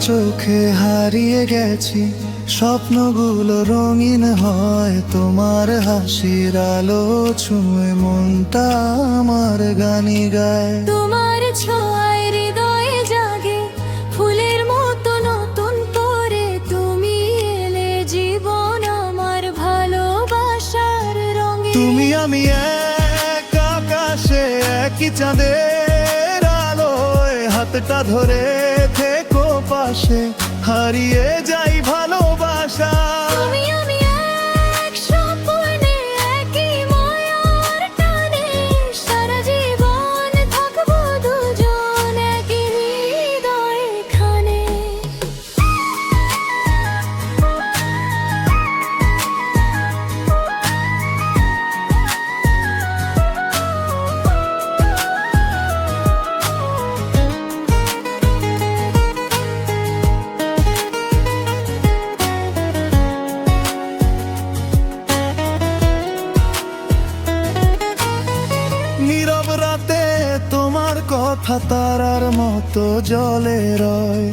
চোখে হারিয়ে গেছি, স্বপ্নগুলো রঙিন হয় তোমার হাসির আলো ছুঁয়ে, মনটা আমার গানি গায়। তোমার ছোঁয়ায় হৃদয়ে জাগে ফুলের মতো নতুন করে, তুমি এলে জীবন আমার ভালোবাসার রঙে। তুমি আমি এক আকাশে একই চাঁদের আলোয়, হাতটা ধরে থেকো পাশে, হারিয়ে যাই ভালোবাসা। তুমি আমি এক স্বপ্নে একই মায়ার টানে, সারা জীবন থাকবো দুজন একই হৃদয়ে খানে। নীরব রাতে তোমার কথা তারার মতো জলে রয়,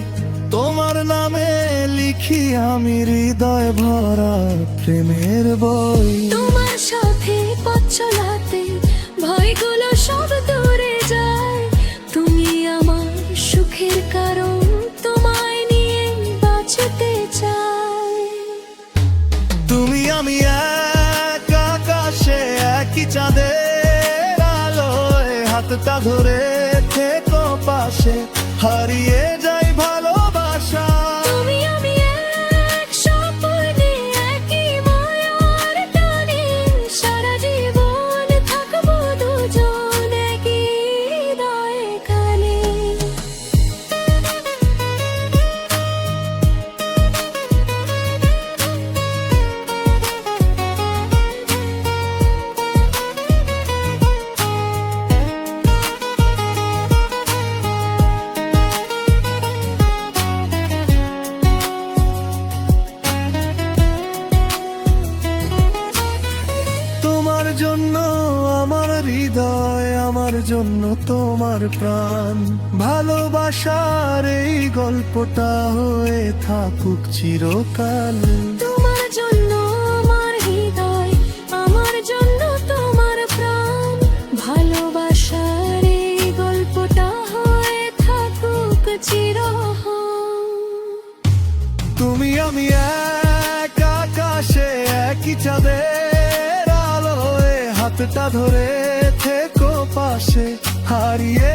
তোমার নামে লিখি আমি হৃদয় ভরা প্রেমের বই। তোমার সাথে পথ চলাতে ভয়গুলো সব দূরে যায়, তুমি আমার সুখের কারণ, তোমায় নিয়ে বাঁচতে চাই। তুমি আমি এক আকাশে একই চাঁদের আলোয়, হাতটা ধরে থেকো পাশে, হারিয়ে যাই ভালোবাসা। তুমি আমি এক স্বপ্নে একই মায়ার টানে, সারা জীবন থাকবো দুজন একই হৃদয়ে খানে। তোমার জন্য আমার হৃদয়, আমার জন্য তোমার প্রাণ, ভালোবাসার এই গল্পটা হয়ে থাকুক চিরকাল। তোমার জন্য আমার হৃদয়, আমার জন্য তোমার প্রাণ, ভালোবাসার এই গল্পটা হয়ে থাকুক চিরকাল। তুমি আমি এক আকাশে একই চাঁদের আলোয়, হাতটা ধরে থেকো পাশে, হারিয়ে